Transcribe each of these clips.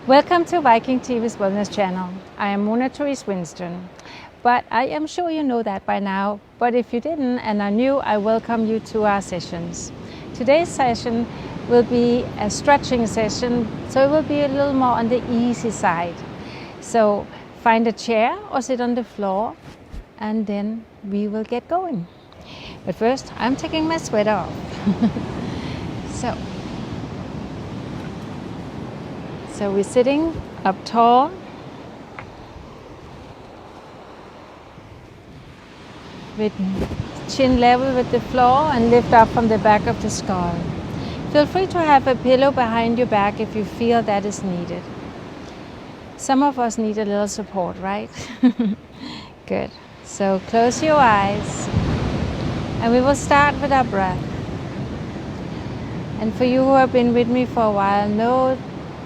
Welcome to Viking.TV's Wellness channel. I am Mona Therese, but I am sure you know that by now. But if you didn't and are new, I welcome you to our sessions. Today's session will be a stretching session, so it will be a little more on the easy side. So find a chair or sit on the floor and then we will get going. But first, I'm taking my sweater off. So we're sitting up tall, with chin level with the floor and lift up from the back of the skull. Feel free to have a pillow behind your back if you feel that is needed. Some of us need a little support, right? Good. So close your eyes and we will start with our breath. And for you who have been with me for a while, know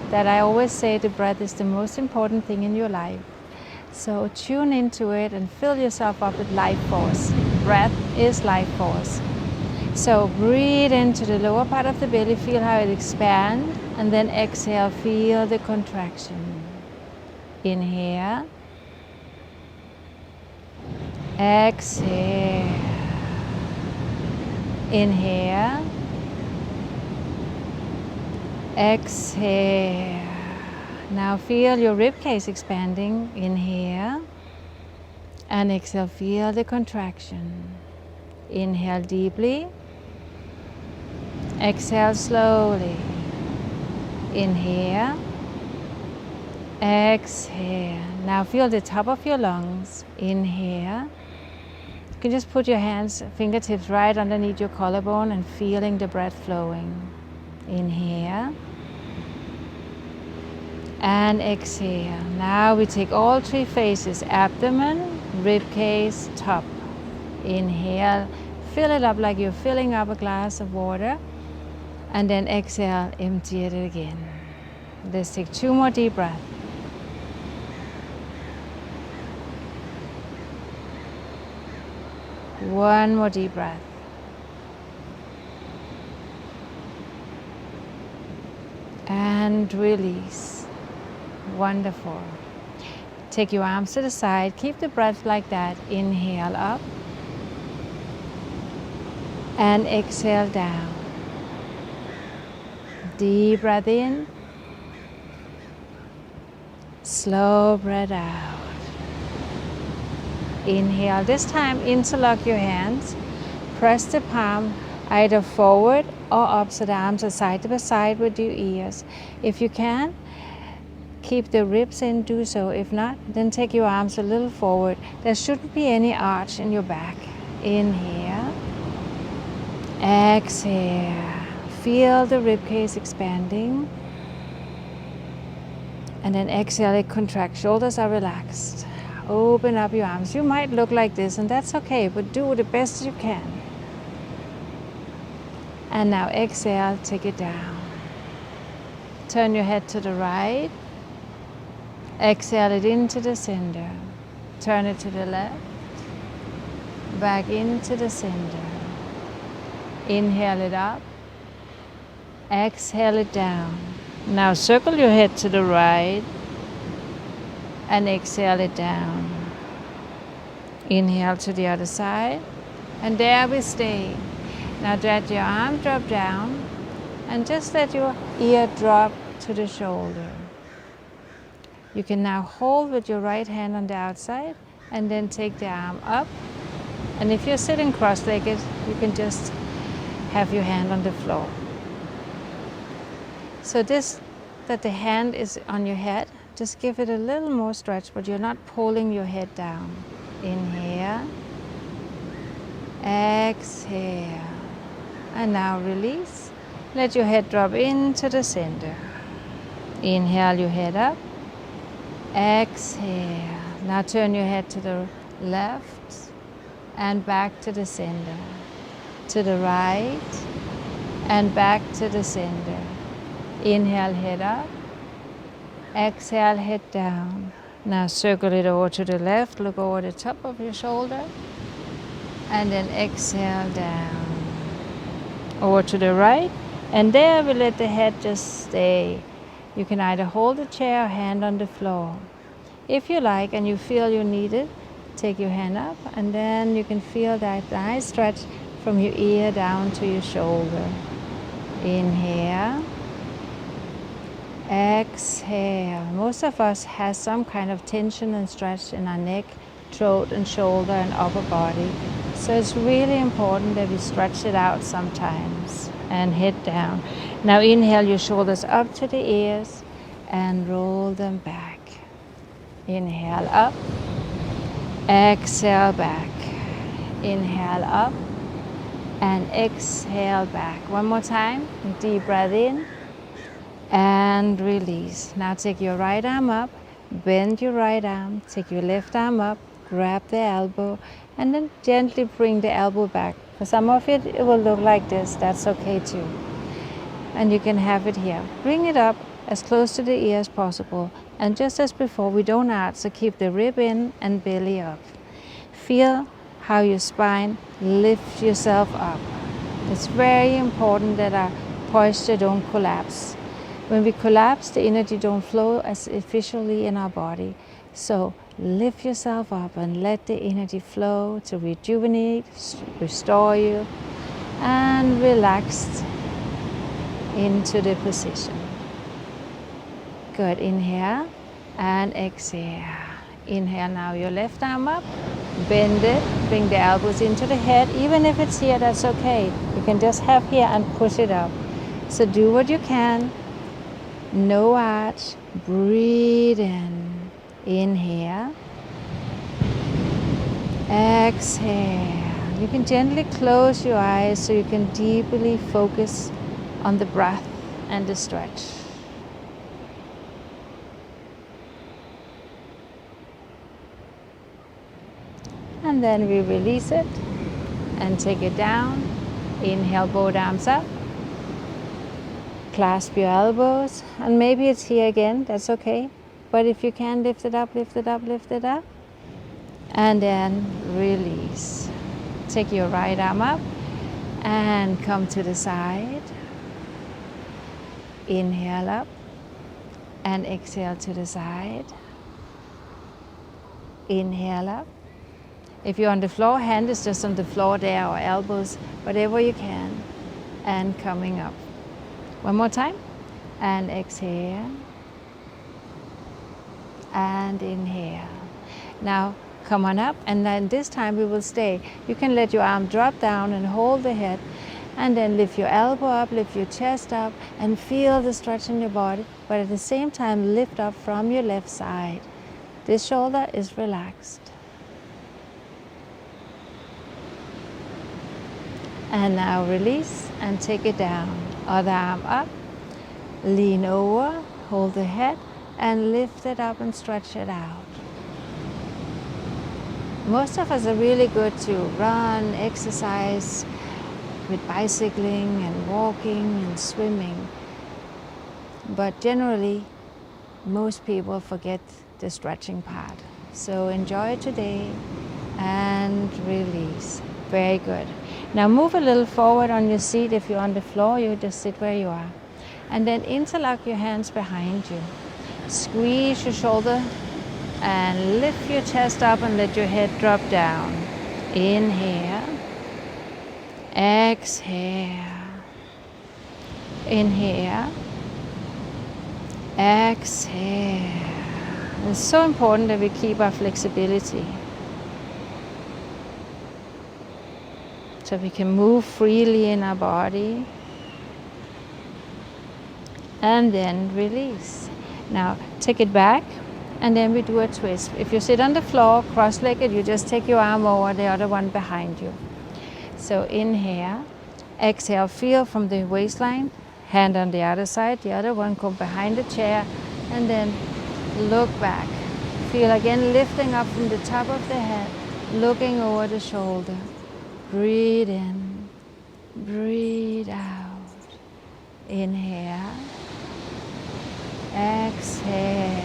that I always say the breath is the most important thing in your life. So tune into it and fill yourself up with life force. Breath is life force. So breathe into the lower part of the belly, feel how it expands, and then exhale, feel the contraction. Inhale. Exhale. Inhale. Exhale. Now feel your ribcage expanding. Inhale. And exhale, feel the contraction. Inhale deeply. Exhale slowly. Inhale. Exhale. Now feel the top of your lungs. Inhale. You can just put your hands, fingertips right underneath your collarbone and feeling the breath flowing. Inhale and exhale. Now we take all three phases: abdomen, ribcage, top. Inhale, fill it up like you're filling up a glass of water, and then exhale, empty it again. Let's take 2 more deep breaths. One more deep breath. And release. Wonderful. Take your arms to the side. Keep the breath like that. Inhale up. And exhale down. Deep breath in. Slow breath out. Inhale. This time interlock your hands. Press the palm either forward or up, so the arms are side by side with your ears. If you can, keep the ribs in, do so. If not, then take your arms a little forward. There shouldn't be any arch in your back. Inhale. Exhale. Feel the ribcage expanding. And then exhale, it contracts. Shoulders are relaxed. Open up your arms. You might look like this, and that's okay, but do the best you can. And now exhale, take it down. Turn your head to the right. Exhale it into the center. Turn it to the left. Back into the center. Inhale it up. Exhale it down. Now circle your head to the right. And exhale it down. Inhale to the other side. And there we stay. Now let your arm drop down and just let your ear drop to the shoulder. You can now hold with your right hand on the outside and then take the arm up. And if you're sitting cross-legged, you can just have your hand on the floor. So this, that the hand is on your head, just give it a little more stretch, but you're not pulling your head down. Inhale. Exhale. And now release. Let your head drop into the center. Inhale your head up. Exhale. Now turn your head to the left and back to the center. To the right and back to the center. Inhale, head up. Exhale, head down. Now circle it over to the left. Look over the top of your shoulder. And then exhale down. Over to the right, and there we let the head just stay. You can either hold the chair or hand on the floor. If you like and you feel you need it, take your hand up, and then you can feel that nice stretch from your ear down to your shoulder. Inhale. Exhale. Most of us has some kind of tension and stretch in our neck, throat and shoulder and upper body. So it's really important that we stretch it out sometimes. And head down. Now inhale your shoulders up to the ears and roll them back. Inhale up. Exhale back. Inhale up and exhale back. One more time. Deep breath in and release. Now take your right arm up, bend your right arm, take your left arm up, grab the elbow, and then gently bring the elbow back. For some of it, it will look like this. That's okay too. And you can have it here. Bring it up as close to the ear as possible. And just as before, we don't add, so keep the rib in and belly up. Feel how your spine lifts yourself up. It's very important that our posture don't collapse. When we collapse, the energy don't flow as efficiently in our body. So lift yourself up and let the energy flow to rejuvenate, restore you, and relax into the position. Good. Inhale and exhale. Inhale now your left arm up, bend it, bring the elbows into the head. Even if it's here, that's okay. You can just have here and push it up. So do what you can. No arch. Breathe in. Inhale. Exhale. You can gently close your eyes so you can deeply focus on the breath and the stretch. And then we release it and take it down. Inhale, both arms up. Clasp your elbows, and maybe it's here again, that's okay. But if you can, lift it up, lift it up, lift it up. And then release. Take your right arm up and come to the side. Inhale up and exhale to the side. Inhale up. If you're on the floor, hand is just on the floor there, or elbows, whatever you can. And coming up. One more time. And exhale. And inhale. Now come on up, and then this time we will stay. You can let your arm drop down and hold the head, and then lift your elbow up, lift your chest up, and feel the stretch in your body, but at the same time lift up from your left side. This shoulder is relaxed. And now release and take it down. Other arm up, lean over, hold the head, and lift it up and stretch it out. Most of us are really good to run, exercise with bicycling and walking and swimming. But generally, most people forget the stretching part. So enjoy today and release. Very good. Now move a little forward on your seat. If you're on the floor, you just sit where you are. And then interlock your hands behind you. Squeeze your shoulder and lift your chest up and let your head drop down. Inhale. Exhale. Inhale. Exhale. It's so important that we keep our flexibility, so we can move freely in our body. And then release. Now take it back, and then we do a twist. If you sit on the floor cross-legged, you just take your arm over the other one behind you. So inhale, exhale, feel from the waistline, hand on the other side, the other one go behind the chair, and then look back. Feel again lifting up from the top of the head, looking over the shoulder. Breathe in, breathe out. Inhale, exhale.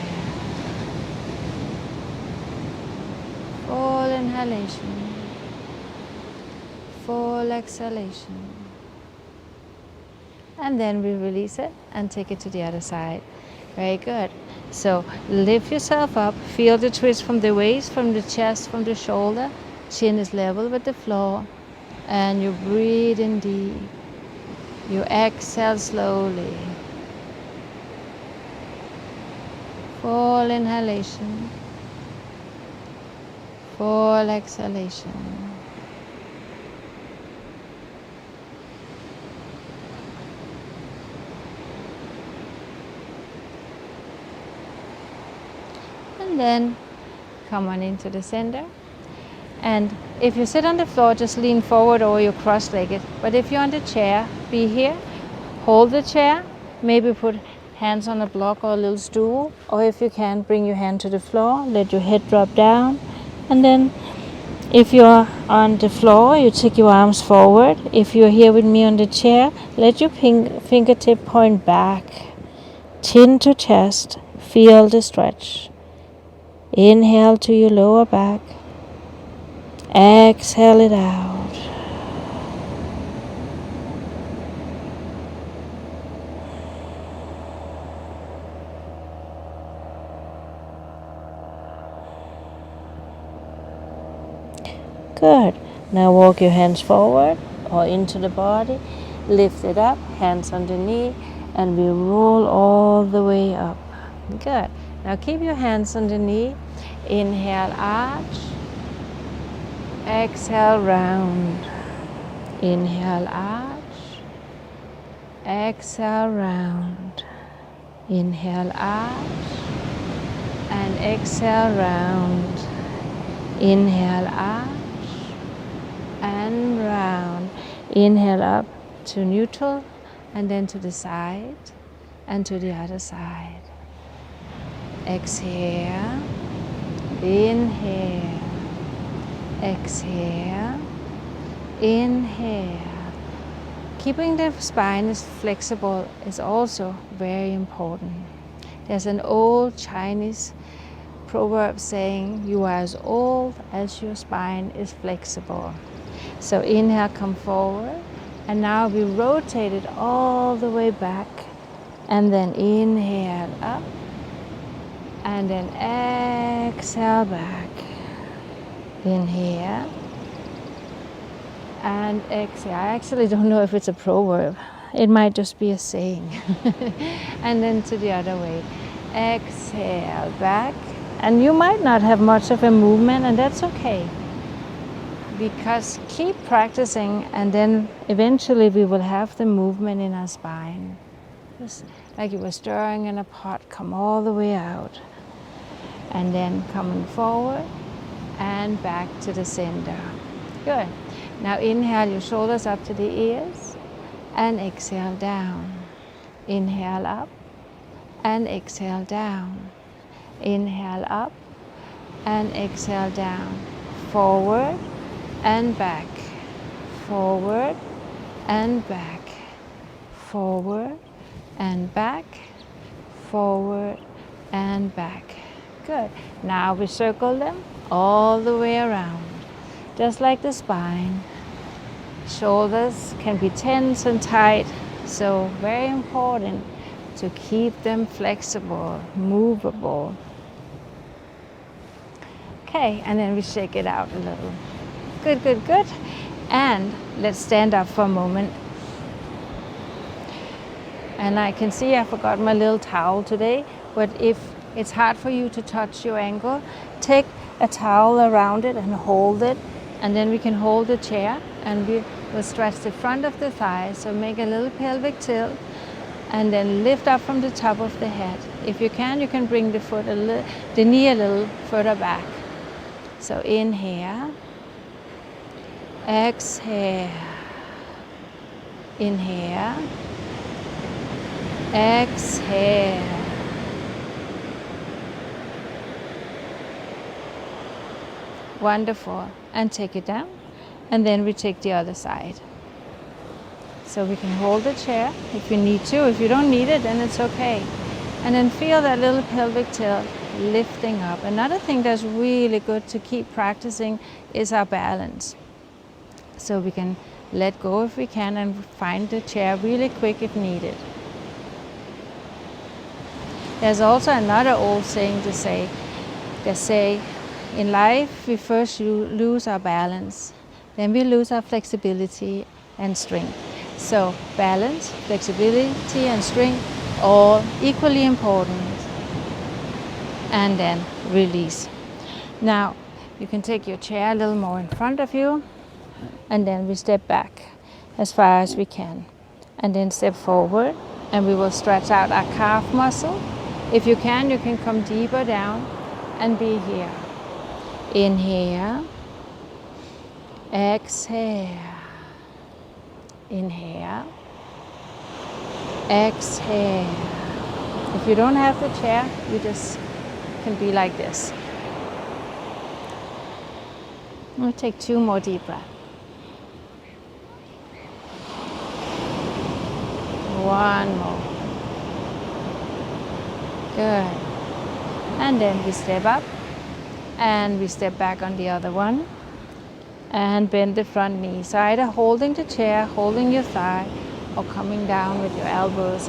Full inhalation, full exhalation. And then we release it and take it to the other side. Very good. So lift yourself up, feel the twist from the waist, from the chest, from the shoulder. Chin is level with the floor. And you breathe in deep. You exhale slowly. Full inhalation. Full exhalation. And then come on into the center. And if you sit on the floor, just lean forward or you're cross-legged. But if you're on the chair, be here, hold the chair, maybe put hands on a block or a little stool, or if you can, bring your hand to the floor, let your head drop down. And then if you're on the floor, you take your arms forward. If you're here with me on the chair, let your fingertip point back, chin to chest, feel the stretch. Inhale to your lower back. Exhale it out. Good. Now walk your hands forward or into the body. Lift it up, hands on the knee, and we roll all the way up. Good. Now keep your hands on the knee. Inhale, arch. Exhale, round. Inhale, arch. Exhale, round. Inhale, arch. And exhale, round. Inhale, arch. And round. Inhale up to neutral, and then to the side, and to the other side. Exhale. Inhale. Exhale, inhale. Keeping the spine flexible is also very important. There's an old Chinese proverb saying, you are as old as your spine is flexible. So inhale, come forward, and now we rotate it all the way back, and then inhale up, and then exhale back. Inhale and exhale. I actually don't know if it's a proverb. It might just be a saying. And then to the other way. Exhale back. And you might not have much of a movement, and that's okay. Because keep practicing, and then eventually we will have the movement in our spine. Just like you were stirring in a pot, come all the way out. And then coming forward. And back to the center. Good. Now inhale your shoulders up to the ears and exhale down. Inhale up and exhale down. Inhale up and exhale down. Forward and back. Forward and back. Forward and back. Forward and back. Good. Now we circle them all the way around, just like the spine. Shoulders can be tense and tight, so very important to keep them flexible, movable. Okay, and then we shake it out a little. Good, good, good. And let's stand up for a moment. And I can see I forgot my little towel today, but if it's hard for you to touch your ankle, take a towel around it and hold it, and then we can hold the chair and we will stretch the front of the thigh, so make a little pelvic tilt and then lift up from the top of the head. If you can bring the knee a little further back. So inhale, exhale, inhale, exhale. Wonderful. And take it down. And then we take the other side. So we can hold the chair if you need to. If you don't need it, then it's okay. And then feel that little pelvic tilt lifting up. Another thing that's really good to keep practicing is our balance. So we can let go if we can and find the chair really quick if needed. There's also another old saying they say, in life we first lose our balance, then we lose our flexibility and strength. So balance, flexibility and strength, all equally important. And then release. Now you can take your chair a little more in front of you, and then we step back as far as we can, and then step forward, and we will stretch out our calf muscle. If you can come deeper down and be here. Inhale, exhale, inhale, exhale. If you don't have the chair, you just can be like this. We'll take 2 more deep breaths. 1 more. Good. And then we step up and we step back on the other one and bend the front knee. So either holding the chair, holding your thigh, or coming down with your elbows,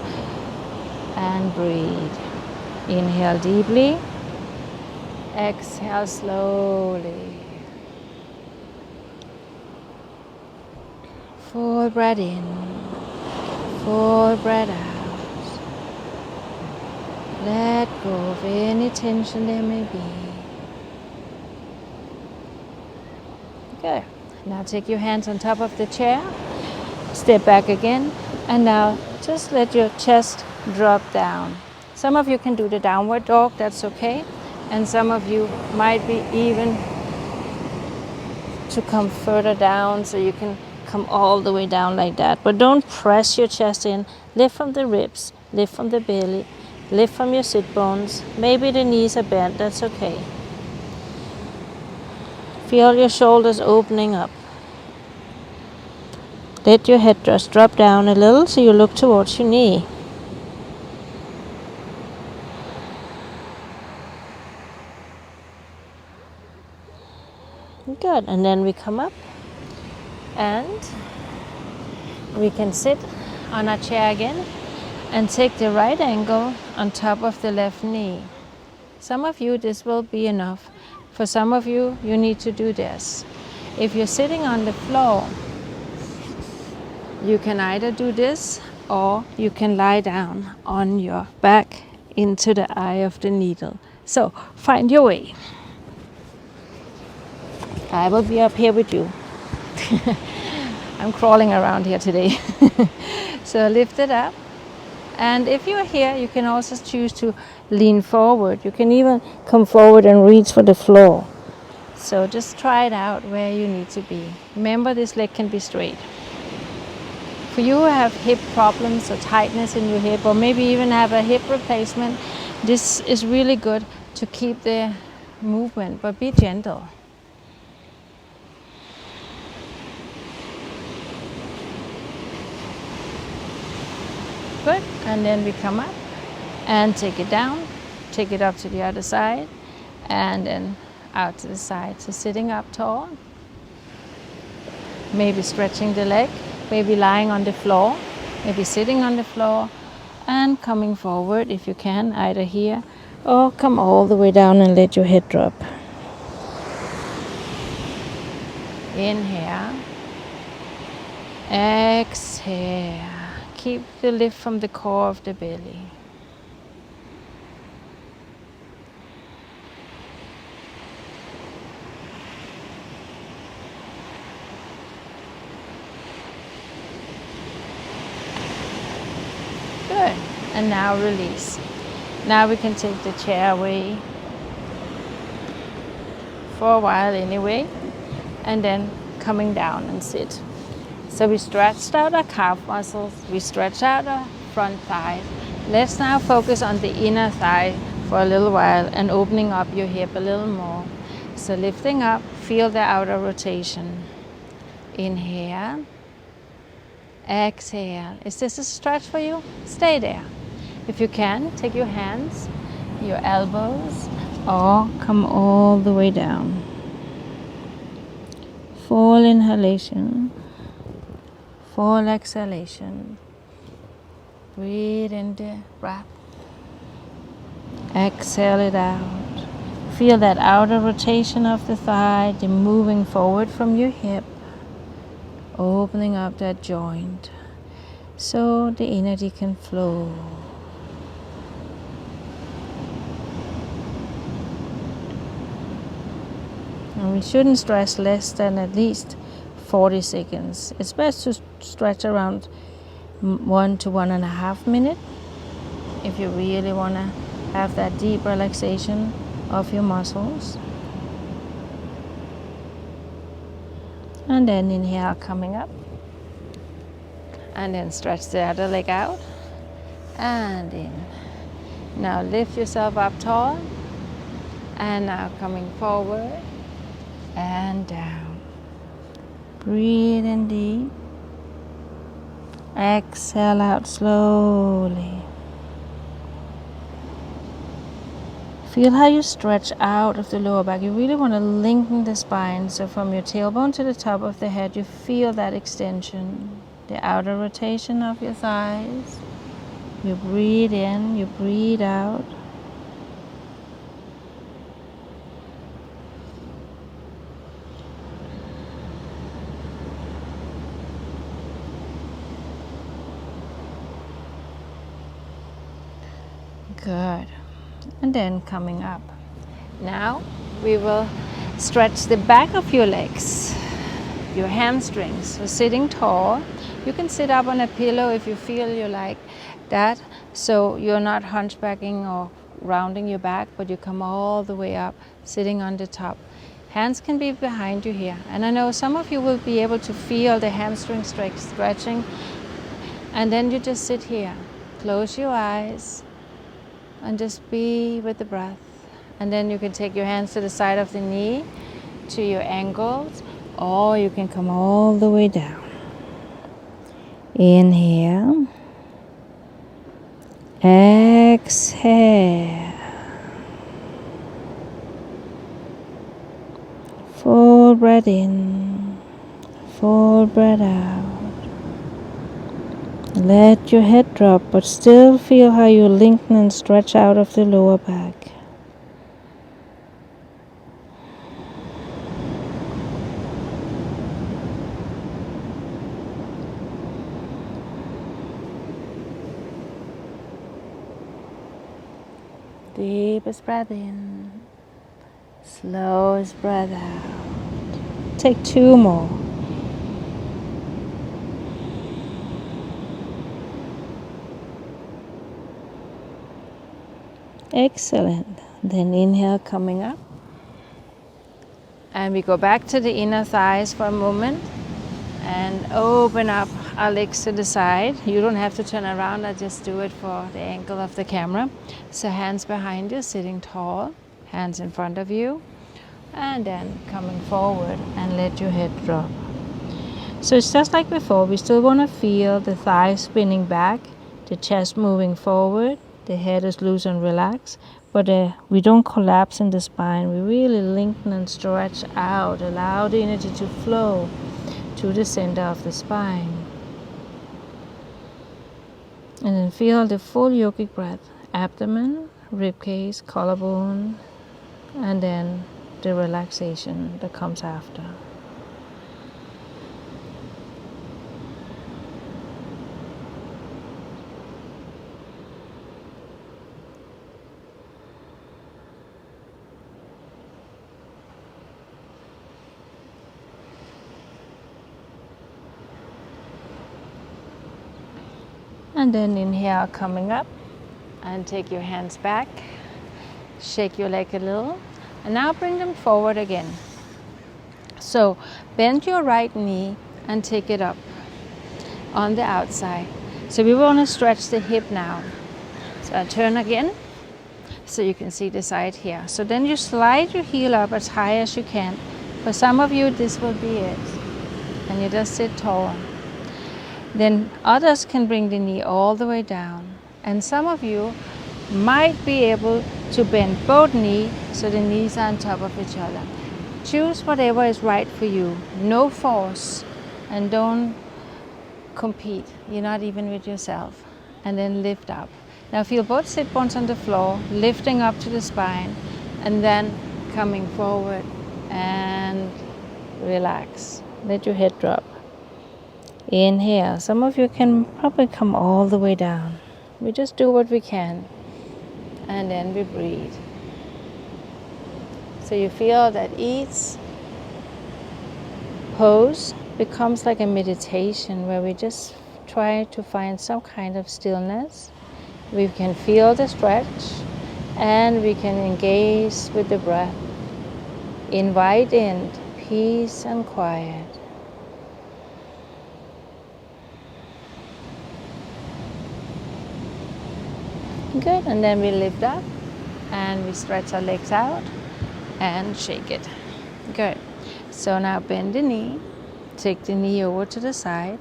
and breathe. Inhale deeply, exhale slowly. Full breath in, full breath out. Let go of any tension there may be. Good. Now take your hands on top of the chair, step back again, and now just let your chest drop down. Some of you can do the downward dog, that's okay. And some of you might be even to come further down, so you can come all the way down like that. But don't press your chest in. Lift from the ribs, lift from the belly, lift from your sit bones. Maybe the knees are bent, that's okay. Feel your shoulders opening up. Let your head just drop down a little so you look towards your knee. Good. And then we come up and we can sit on our chair again and take the right angle on top of the left knee. Some of you, this will be enough. For some of you, you need to do this. If you're sitting on the floor, you can either do this or you can lie down on your back into the eye of the needle. So find your way. I will be up here with you. I'm crawling around here today. So lift it up. And if you're here, you can also choose to lean forward. You can even come forward and reach for the floor. So just try it out where you need to be. Remember, this leg can be straight. For you who have hip problems or tightness in your hip, or maybe even have a hip replacement, this is really good to keep the movement, but be gentle. Good. And then we come up and take it down, take it up to the other side, and then out to the side. So sitting up tall, maybe stretching the leg, maybe lying on the floor, maybe sitting on the floor, and coming forward if you can, either here or come all the way down and let your head drop. Inhale, exhale. Keep the lift from the core of the belly. Good. And now release. Now we can take the chair away for a while anyway, and then coming down and sit. So we stretched out our calf muscles, we stretched out our front thigh. Let's now focus on the inner thigh for a little while and opening up your hip a little more. So lifting up, feel the outer rotation. Inhale, exhale. Is this a stretch for you? Stay there. If you can, take your hands, your elbows, or come all the way down. Full inhalation. Full exhalation. Breathe in the breath. Exhale it out. Feel that outer rotation of the thigh, the moving forward from your hip, opening up that joint so the energy can flow. And we shouldn't stretch less than at least 40 seconds. It's best to stretch around 1 to 1.5 minutes if you really want to have that deep relaxation of your muscles. And then inhale, coming up. And then stretch the other leg out. And in. Now lift yourself up tall. And now coming forward and down. Breathe in deep. Exhale out slowly. Feel how you stretch out of the lower back. You really want to lengthen the spine. So from your tailbone to the top of the head, you feel that extension. The outer rotation of your thighs. You breathe in, you breathe out. Good. And then coming up. Now we will stretch the back of your legs, your hamstrings. So sitting tall. You can sit up on a pillow if you feel you like that. So you're not hunchbacking or rounding your back, but you come all the way up, sitting on the top. Hands can be behind you here. And I know some of you will be able to feel the hamstring stretching. And then you just sit here. Close your eyes. And just be with the breath. And then you can take your hands to the side of the knee, to your ankles, or you can come all the way down. Inhale. Exhale. Full breath in, full breath out. Let your head drop, but still feel how you lengthen and stretch out of the lower back. Deepest breath in, slowest breath out. Take 2 more. Excellent. Then inhale, coming up. And we go back to the inner thighs for a moment and open up our legs to the side. You don't have to turn around, I just do it for the angle of the camera. So hands behind you, sitting tall, hands in front of you, and then coming forward and let your head drop. So it's just like before, we still want to feel the thighs spinning back, the chest moving forward, the head is loose and relaxed, but we don't collapse in the spine. We really lengthen and stretch out, allow the energy to flow to the center of the spine. And then feel the full yogic breath, abdomen, ribcage, collarbone, and then the relaxation that comes after. And then inhale, coming up, and take your hands back, shake your leg a little, and now bring them forward again. So bend your right knee and take it up on the outside. So we want to stretch the hip now. So I turn again, so you can see the side here. So then you slide your heel up as high as you can. For some of you, this will be it. And you just sit tall. Then others can bring the knee all the way down. And some of you might be able to bend both knees so the knees are on top of each other. Choose whatever is right for you. No force, and don't compete. You're not even with yourself. And then lift up. Now feel both sit bones on the floor, lifting up to the spine, and then coming forward and relax. Let your head drop. Inhale. Some of you can probably come all the way down. We just do what we can. And then we breathe. So you feel that each pose becomes like a meditation where we just try to find some kind of stillness. We can feel the stretch and we can engage with the breath. Invite in peace and quiet. Good, and then we lift up and we stretch our legs out and shake it. Good. So now bend the knee, take the knee over to the side,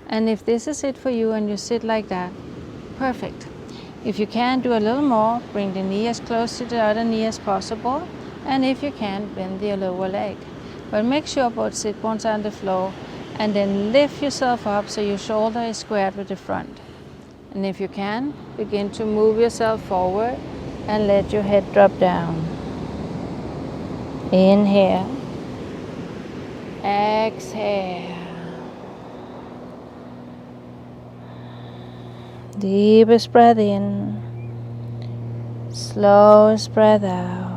and if this is it for you and you sit like that, perfect. If you can, do a little more, bring the knee as close to the other knee as possible, and if you can, bend the lower leg. But make sure both sit bones are on the floor, and then lift yourself up so your shoulder is squared with the front. And if you can, begin to move yourself forward and let your head drop down. Inhale. Exhale. Deepest breath in. Slowest breath out.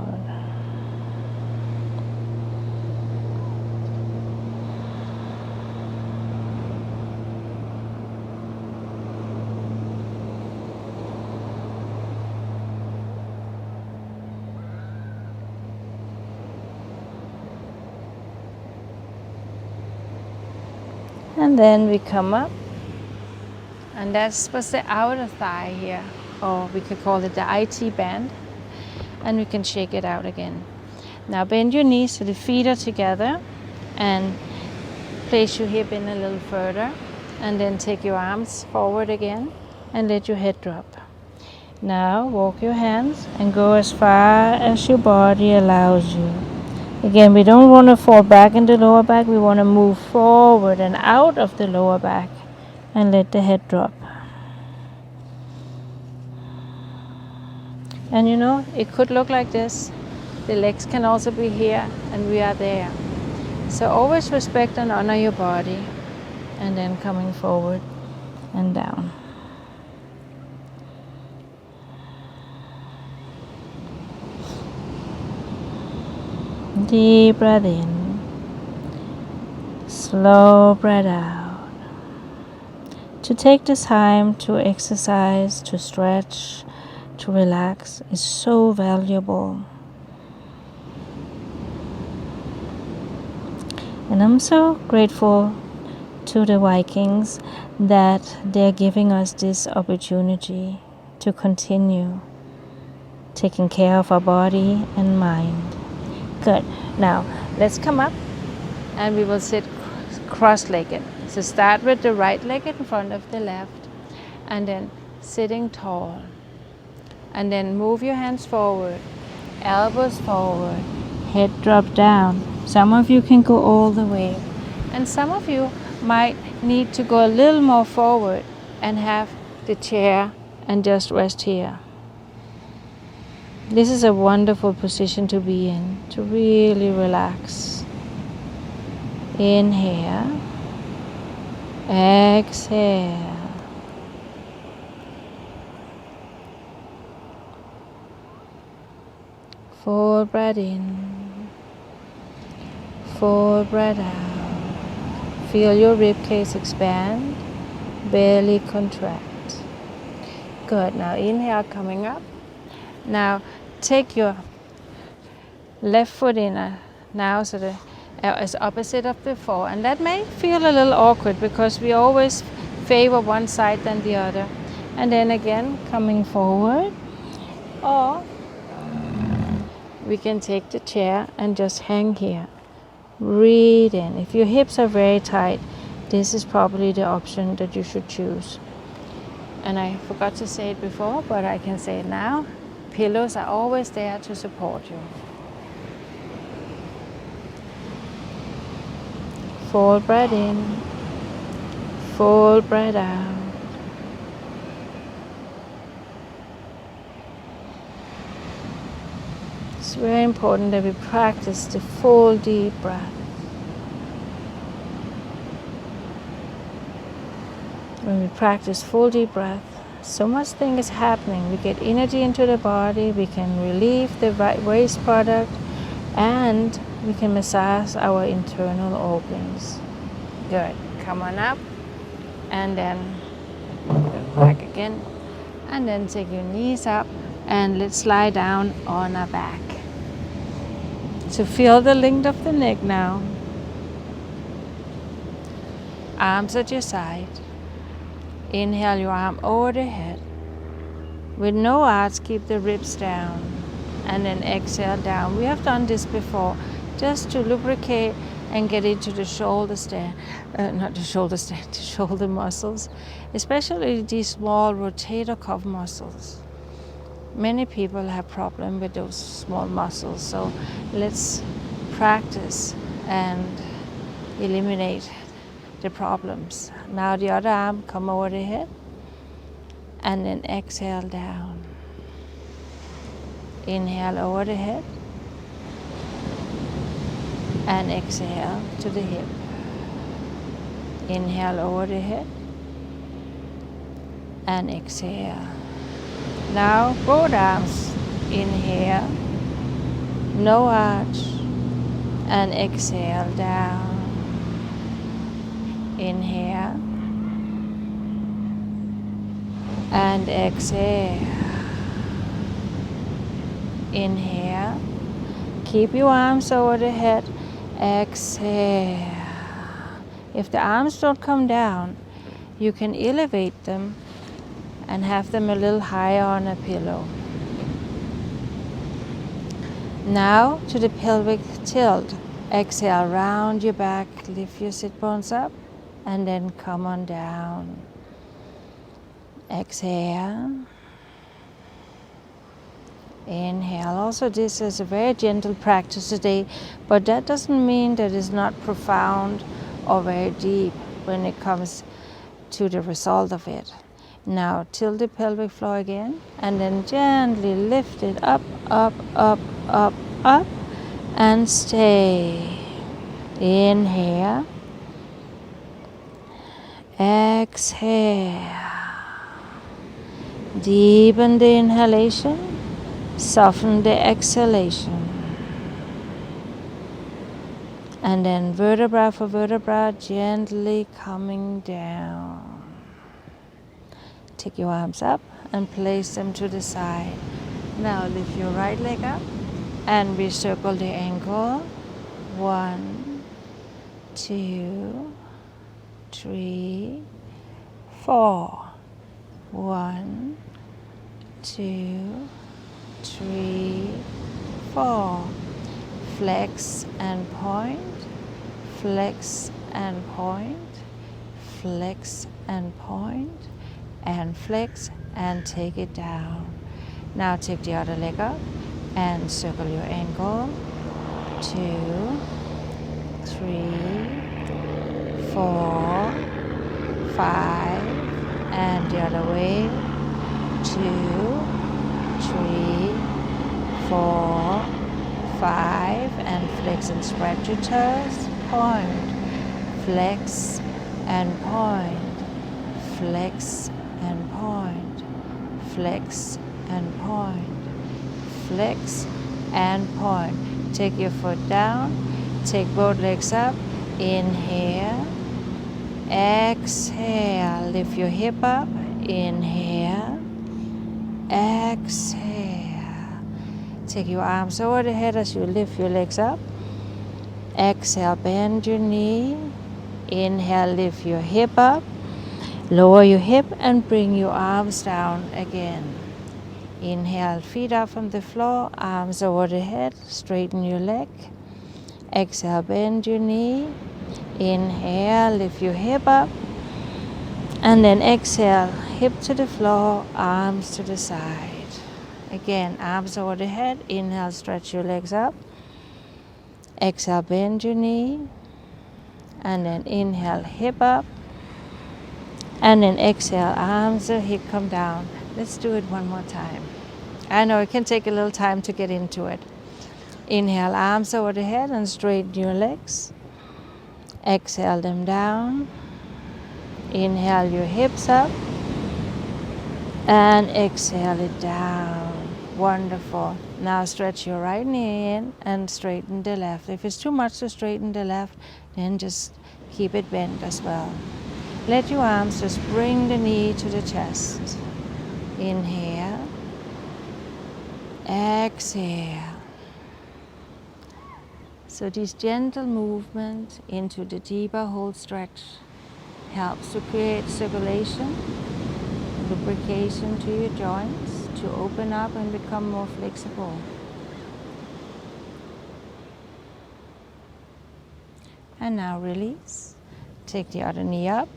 And then we come up, and that's what's the outer thigh here, or we could call it the IT band, and we can shake it out again. Now bend your knees so the feet are together, and place your hip in a little further, and then take your arms forward again, and let your head drop. Now walk your hands and go as far as your body allows you. Again, we don't want to fall back in the lower back. We want to move forward and out of the lower back and let the head drop. And you know, it could look like this. The legs can also be here and we are there. So always respect and honor your body, and then coming forward and down. Deep breath in, slow breath out. To take this time to exercise, to stretch, to relax is so valuable. And I'm so grateful to the Vikings that they're giving us this opportunity to continue taking care of our body and mind. Good. Now let's come up and we will sit cross-legged. So start with the right leg in front of the left, and then sitting tall. And then move your hands forward, elbows forward, head drop down. Some of you can go all the way, and some of you might need to go a little more forward and have the chair and just rest here. This is a wonderful position to be in, to really relax. Inhale, exhale. Full breath in, full breath out. Feel your ribcage expand, belly contract. Good. Now inhale, coming up. Now take your left foot in now so the is opposite of before, and that may feel a little awkward because we always favor one side than the other. And then again coming forward, or we can take the chair and just hang here. Breathe in. If your hips are very tight, this is probably the option that you should choose. And I forgot to say it before, but I can say it now. Pillows are always there to support you. Full breath in, full breath out. it's very important that we practice the full deep breath. When we practice full deep breath, so much thing is happening. We get energy into the body, we can relieve the waste product, and we can massage our internal organs. Good. Come on up, and then go back again, and then take your knees up, and let's lie down on our back. So feel the length of the neck now. Arms at your side. Inhale your arm over the head. With no arch, keep the ribs down. And then exhale down. We have done this before, just to lubricate and get into the shoulder stand, the shoulder muscles, especially these small rotator cuff muscles. Many people have problem with those small muscles, so let's practice and eliminate the problems. Now the other arm, come over the head, and then exhale down. Inhale over the head, and exhale to the hip. Inhale over the head, and exhale. Now both arms, inhale, no arch, and exhale down. Inhale, and exhale. Inhale, keep your arms over the head, exhale. If the arms don't come down, you can elevate them and have them a little higher on a pillow. Now to the pelvic tilt. Exhale, round your back, lift your sit bones up, and then come on down. Exhale. Inhale. Also, this is a very gentle practice today, but that doesn't mean that it's not profound or very deep when it comes to the result of it. Now tilt the pelvic floor again, and then gently lift it up, up, up, up, up, and stay. Inhale. Exhale. Deepen the inhalation, soften the exhalation. And then vertebra for vertebra, gently coming down. Take your arms up and place them to the side. Now lift your right leg up and we circle the ankle. 1, 2, 3, 4. 1, 2, 3, 4. Flex and point, flex and point, flex and point, and flex and take it down. Now take the other leg up and circle your ankle. 2, 3, 4, 5, and the other way. 2, 3, 4, 5, and flex and spread your toes. Point, flex and point, flex and point, flex and point, flex and point. Take your foot down, take both legs up, inhale, exhale, lift your hip up, inhale, exhale. Take your arms over the head as you lift your legs up. Exhale, bend your knee. Inhale, lift your hip up. Lower your hip and bring your arms down again. Inhale, feet up from the floor, arms over the head, straighten your leg. Exhale, bend your knee. Inhale, lift your hip up. And then exhale, hip to the floor, arms to the side. Again, arms over the head. Inhale, stretch your legs up. Exhale, bend your knee. And then inhale, hip up. And then exhale, arms and hip come down. Let's do it one more time. I know it can take a little time to get into it. Inhale, arms over the head and straighten your legs. Exhale them down. Inhale your hips up. And exhale it down. Wonderful. Now stretch your right knee in and straighten the left. If it's too much to straighten the left, then just keep it bent as well. Let your arms just bring the knee to the chest. Inhale. Exhale. So these gentle movements into the deeper hold stretch helps to create circulation, lubrication to your joints, to open up and become more flexible. And now release. Take the other knee up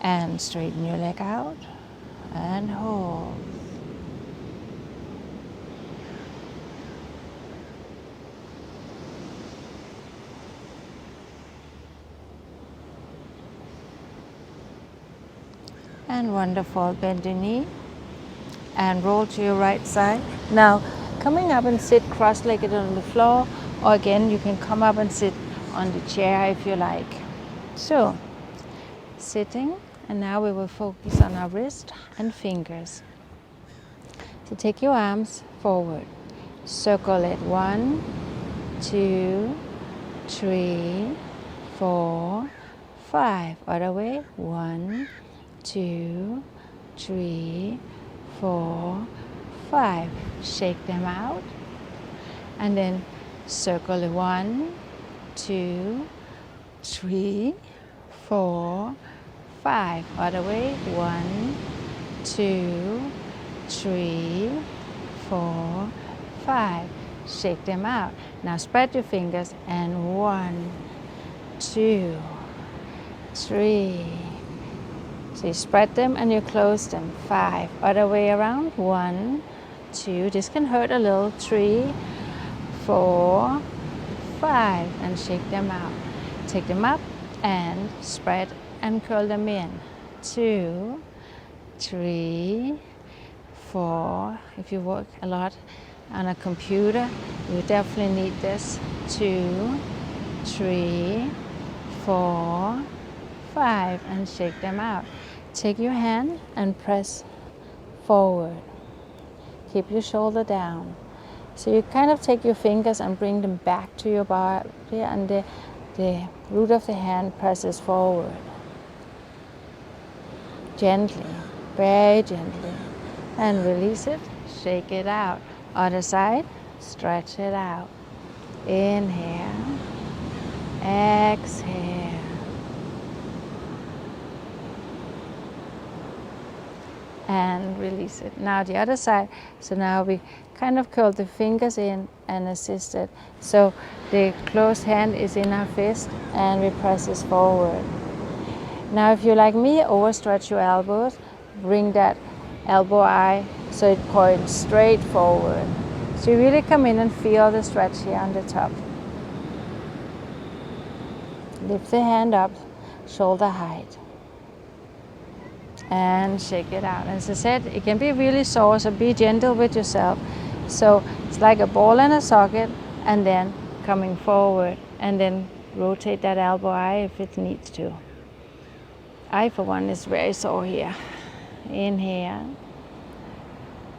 and straighten your leg out and hold. And wonderful, bend the knee and roll to your right side. Now coming up and sit cross-legged on the floor, or again you can come up and sit on the chair if you like. So sitting, and now we will focus on our wrist and fingers. So take your arms forward, circle it 1, 2, 3, 4, 5. Other way, 1, 2, 3, 4, 5. Shake them out, and then circle it 1, 2, 3, 4, 5. Other way, 1, 2, 3, 4, 5. Shake them out. Now spread your fingers, and 1, 2, 3. So you spread them and you close them. 5. Other way around. 1, 2. This can hurt a little. 3, 4, 5. And shake them out. Take them up and spread and curl them in. 2, 3, 4. If you work a lot on a computer, you definitely need this. 2, 3, 4, 5. And shake them out. Take your hand and press forward. Keep your shoulder down. So you kind of take your fingers and bring them back to your body, and the root of the hand presses forward. Gently, very gently. And release it, shake it out. Other side, stretch it out. Inhale, exhale. And release it. Now the other side. So now we kind of curl the fingers in and assist it. So the closed hand is in our fist and we press this forward. Now if you like me, overstretch your elbows. Bring that elbow eye so it points straight forward. So you really come in and feel the stretch here on the top. Lift the hand up, shoulder height. And shake it out. As I said, it can be really sore, so be gentle with yourself. So it's like a ball and a socket, and then coming forward, and then rotate that elbow eye if it needs to. I, for one, is very sore here. Inhale,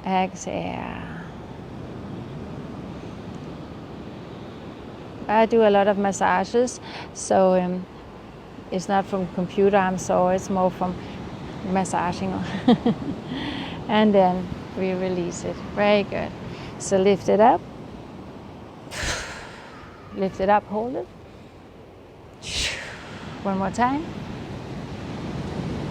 exhale. I do a lot of massages, so it's not from computer I'm sore, it's more from massaging. And then we release it. Very good. So lift it up. Lift it up, hold it. One more time.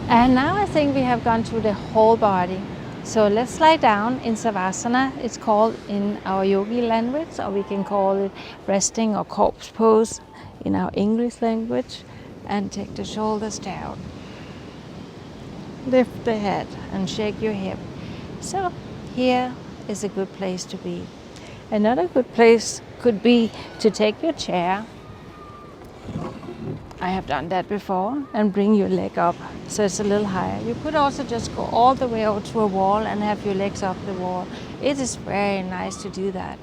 And now I think we have gone through the whole body. So let's lie down in Savasana. It's called in our yogi language, or we can call it resting or corpse pose in our English language. And take the shoulders down. Lift the head and shake your hip. So here is a good place to be. Another good place could be to take your chair. I have done that before, and bring your leg up so it's a little higher. You could also just go all the way over to a wall and have your legs up the wall. It is very nice to do that.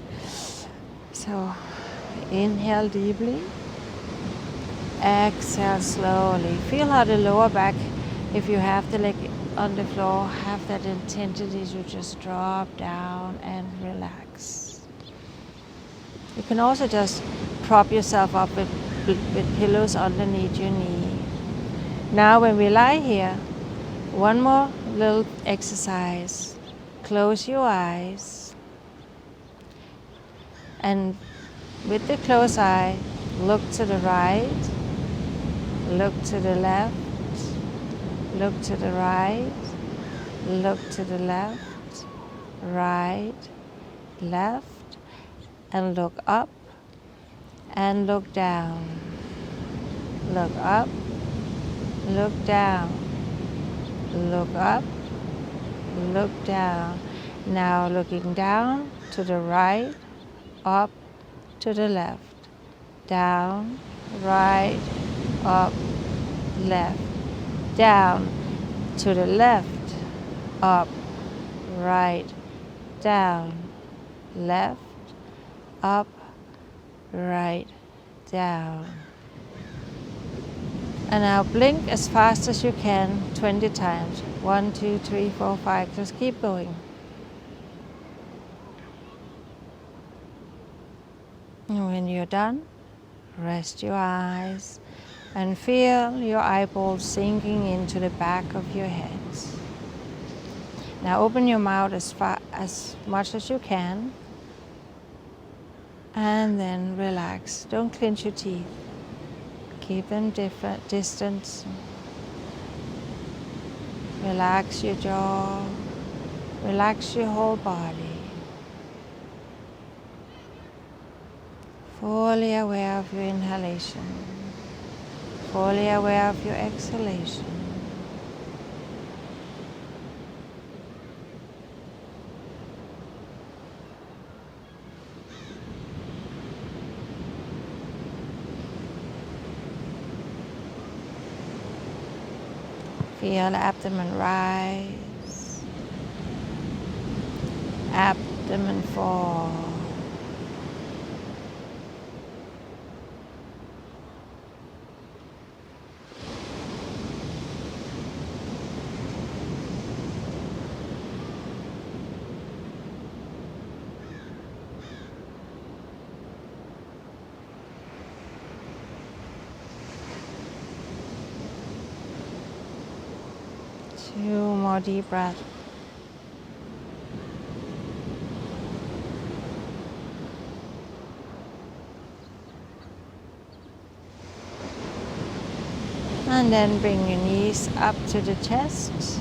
So So inhale deeply, exhale slowly. Feel how the lower back, if you have the leg on the floor, have that intensity to just drop down and relax. You can also just prop yourself up with pillows underneath your knee. Now when we lie here, one more little exercise. Close your eyes, and with the closed eye, look to the right, look to the left, look to the right, look to the left, right, left, and look up and look down. Look up, look down, look up, look down. Now looking down to the right, up to the left, down, right, up, left, down, to the left, up, right, down, left, up, right, down. And now blink as fast as you can 20 times. 1, 2, 3, 4, 5. Just keep going. And when you're done, rest your eyes and feel your eyeballs sinking into the back of your head. Now open your mouth as much as you can, and then relax. Don't clench your teeth. Keep them distant. Relax your jaw. Relax your whole body. Fully aware of your inhalation. Fully aware of your exhalation. Feel abdomen rise, abdomen fall. Two more deep breaths. And then bring your knees up to the chest.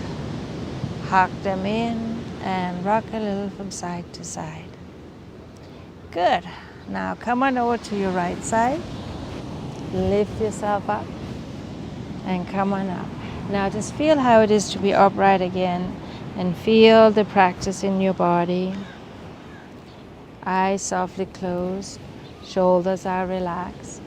Hug them in and rock a little from side to side. Good. Now come on over to your right side. Lift yourself up and come on up. Now just feel how it is to be upright again and feel the practice in your body. Eyes softly closed, shoulders are relaxed.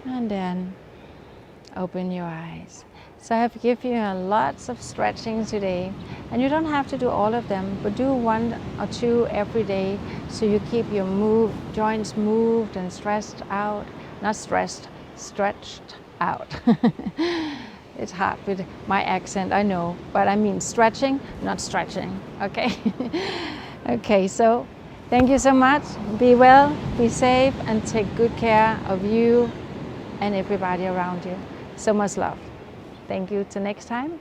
And then open your eyes. So I have given you lots of stretching today, and you don't have to do all of them, but do 1 or 2 every day so you keep your joints moved and stressed out. Not stressed, stretched out. It's hard with my accent, I know, but I mean stretching, not stretching, okay? Okay, so thank you so much. Be well, be safe, and take good care of you and everybody around you. So much love. Thank you. Till next time.